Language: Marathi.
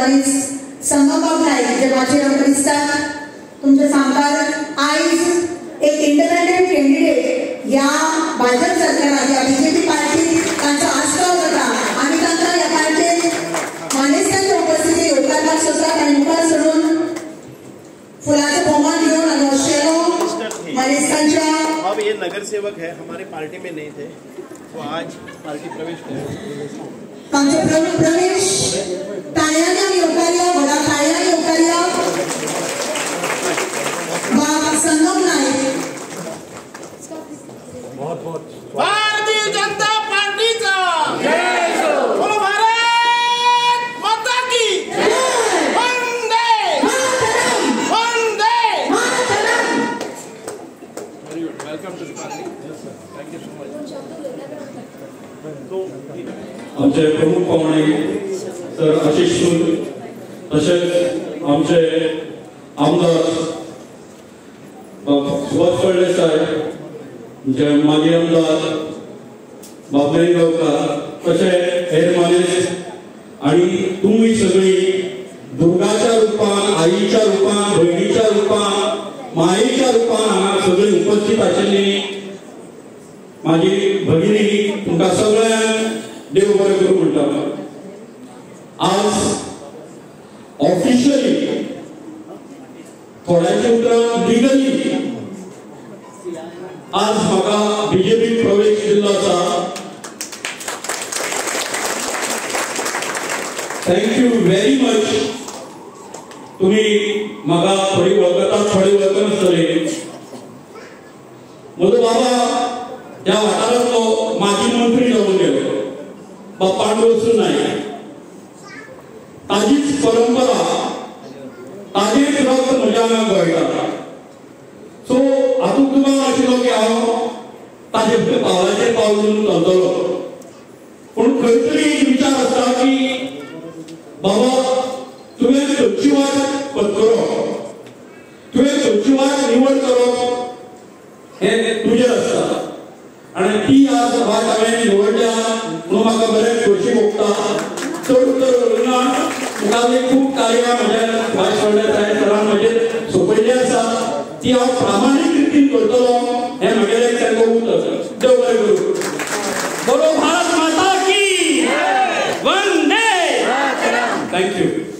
जर्नलिस्ट संगमबाब नाईक जे माजी दिसतात तुमचे सांगतात आयज एक इंडिपेंडेंट कॅन्डिडेट या भाजप सरकारात या बीजेपी पार्टीत तांचो आस्पाव जाता आनी तांकां ह्या पार्टीत मानेस्तांच्या उपस्थितीत येवकारपाक सोदतात आनी मुखार सरून फुलाचो भोवमान घेवन आनी वशिल्लो मानेस्तांच्या अब ये नगर सेवक है हमारे पार्टी में नहीं थे वो आज पार्टी प्रवेश करे तांचो प्रवेश ताळ्यांनी येवकारया व्हडा ताळ्यांनी येवकारया बाब संगम नाईक बहुत बहुत भारतीय जनता पार्टी का जय हो बोलो भारत माता की जय वंदे मातरम वंदे मातरम welcome to the party thank you so much तो आमचे प्रमुख पाहुणे सर आशिष सूद तसेच आमचे आमदार सुभाष फळदेसाय जे माजी आमदार बाबले गांवकार तसे हेर मानेस आणि तुम्ही सगळी दुर्गाच्या रूपान आईच्या रूपान बहिणीच्या रूपान मायेच्या रूपान हांगा सगळी उपस्थित आशिल्ली माझी भगिनी तुमकां सगळ्यांक देव बरें करूं म्हणटा आज ऑफिशियली थोड्याचे उतरां लिगली आज म्हाका बीजेपी प्रवेश दिल्लो आसा थँक्यू व्हेरी मच तुम्ही म्हाका थोडी वळखतात थोडी वळखनासतली म्हजो बाबा ह्या वाठारांतलो माजी मंत्री जावन गेलो बाब पांडुरंग नाईक ताजीच परंपरा ताजेच रक्त म्हज्या आंगाक गळटा सो हातूंत तुका आशिल्लो की हांव ताजे पावलाचेर पावलून चलतलो पूण खंय तरी एक विचार आसता की बाबा तुवें खंयची वाट पत्करप तुवें खंयची वाट निवड करप हें तुजेर आसता आनी ती आज वाट हांवें निवडल्या म्हणून म्हाका बरें खोशी भोगता चड उतर उरना मुखावली खूब कार्यां म्हज्या भाश फळदेसाय सरान म्हजेर सोंपयल्ली आसा ती हांव प्रामाणीक रितीन करतलो हें म्हगेलें एक तेंको उतर देव बरें करूं बोलो भारत माता की वंदे थँक्यू